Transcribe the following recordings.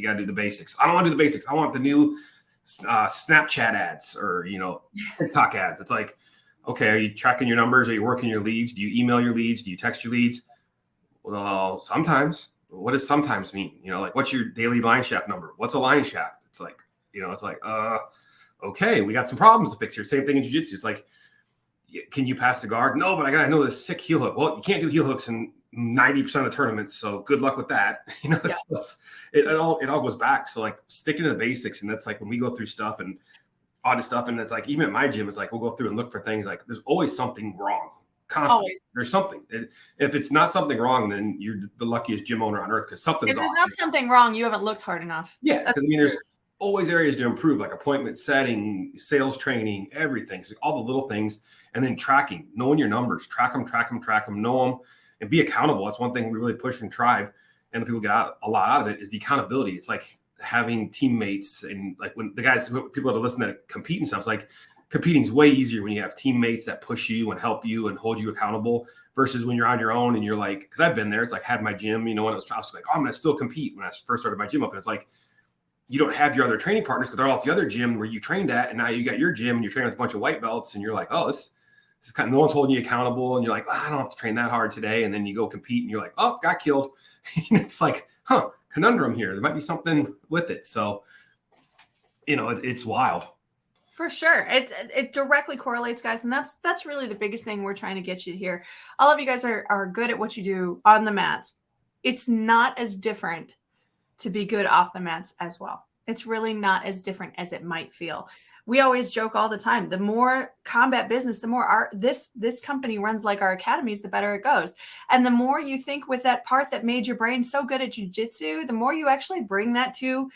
got to do the basics. I don't want to do the basics. I want the new Snapchat ads or, TikTok ads. It's like, okay, are you tracking your numbers? Are you working your leads? Do you email your leads? Do you text your leads? Well, sometimes. What does sometimes mean? Like, what's your daily line shaft number? What's a line shaft? It's like, okay, we got some problems to fix here. Same thing in jiu-jitsu. It's like, can you pass the guard? No, but I gotta know this sick heel hook. Well, you can't do heel hooks in 90% of tournaments, so good luck with that. It all goes back. So like sticking to the basics, and that's like when we go through stuff and odd stuff, and it's like even at my gym, it's like we'll go through and look for things. Like there's always something wrong. Constantly. Always. There's something. If it's not something wrong, then you're the luckiest gym owner on earth because something's off. If there's not something wrong, you haven't looked hard enough. Yeah, because there's always areas to improve, like appointment setting, sales training, everything. So all the little things, and then tracking, knowing your numbers, track them, know them, and be accountable. That's one thing we really push in Tribe, and the people get a lot out of it is the accountability. It's like having teammates, and like when people that are listening that compete and stuff, it's like competing is way easier when you have teammates that push you and help you and hold you accountable versus when you're on your own and you're like, because I've been there. It's like I had my gym, when I was like, I'm going to still compete when I first started my gym up. And it's like, you don't have your other training partners because they're all at the other gym where you trained at. And now you got your gym and you're training with a bunch of white belts and you're like, oh, this is kind of, no one's holding you accountable. And you're like, I don't have to train that hard today. And then you go compete and you're like, oh, got killed. And it's like, conundrum here. There might be something with it. So, it's wild. For sure. It directly correlates, guys. And that's really the biggest thing we're trying to get you to hear. All of you guys are good at what you do on the mats. It's not as different to be good off the mats as well. It's really not as different as it might feel. We always joke all the time. The more combat business, the more this company runs like our academies, the better it goes. And the more you think with that part that made your brain so good at jiu-jitsu, the more you actually bring that to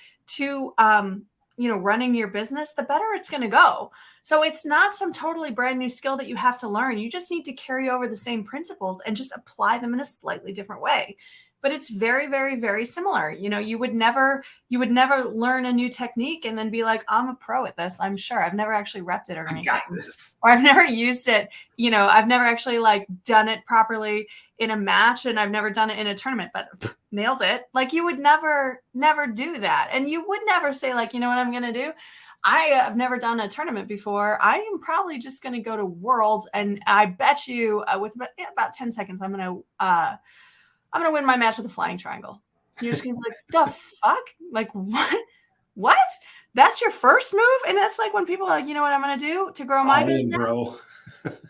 running your business, the better it's going to go. So it's not some totally brand new skill that you have to learn. You just need to carry over the same principles and just apply them in a slightly different way. But it's very, very, very similar. You would never learn a new technique and then be like, I'm a pro at this. I'm sure. I've never actually repped it or anything. Or I've never used it. I've never actually done it properly in a match, and I've never done it in a tournament, but nailed it. Like you would never do that. And you would never say what I'm going to do? I have never done a tournament before. I am probably just going to go to Worlds, and I bet you with about 10 seconds, I'm going to win my match with a flying triangle. You're just going to be like, the fuck? Like, what? That's your first move? And that's like when people are like, you know what I'm going to do to grow my business? Bro.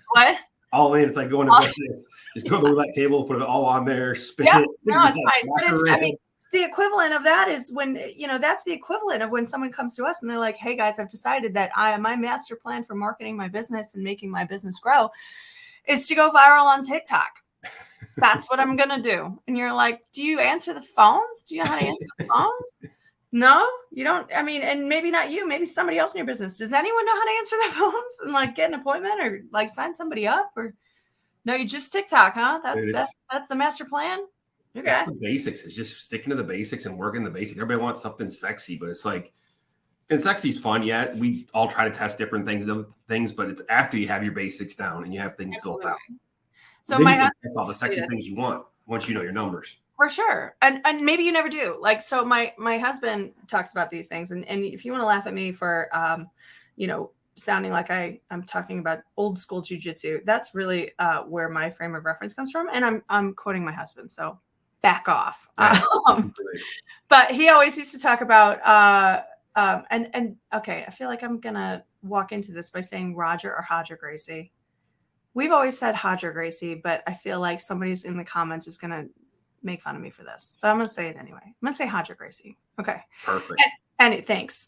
What? All in. It's like going to business. Just go to the roulette table, put it all on there, spin it. No, it's fine. But the equivalent of that is when, that's the equivalent of when someone comes to us and they're like, hey guys, I've decided that my master plan for marketing my business and making my business grow is to go viral on TikTok. That's what I'm going to do. And you're like, do you answer the phones? Do you know how to answer the phones? No, you don't. I mean, and maybe not you, maybe somebody else in your business. Does anyone know how to answer their phones and get an appointment or sign somebody up? Or no, you just TikTok, huh? That's the master plan. Okay. That's the basics. It's just sticking to the basics and working the basics. Everybody wants something sexy, but it's like, and sexy is fun. Yeah, we all try to test different things, but it's after you have your basics down and you have things built out. So my husband, all the sexy things you want once you know your numbers. For sure. And maybe you never do. So my husband talks about these things. And if you want to laugh at me for, sounding like I'm talking about old school jujitsu, that's really where my frame of reference comes from. And I'm quoting my husband. So back off. But he always used to talk about, okay, I feel like I'm going to walk into this by saying Roger or Hodger Gracie. We've always said Hodger Gracie, but I feel like somebody's in the comments is going to make fun of me for this. But I'm going to say it anyway. I'm going to say Hodger Gracie. Okay. Perfect. And thanks.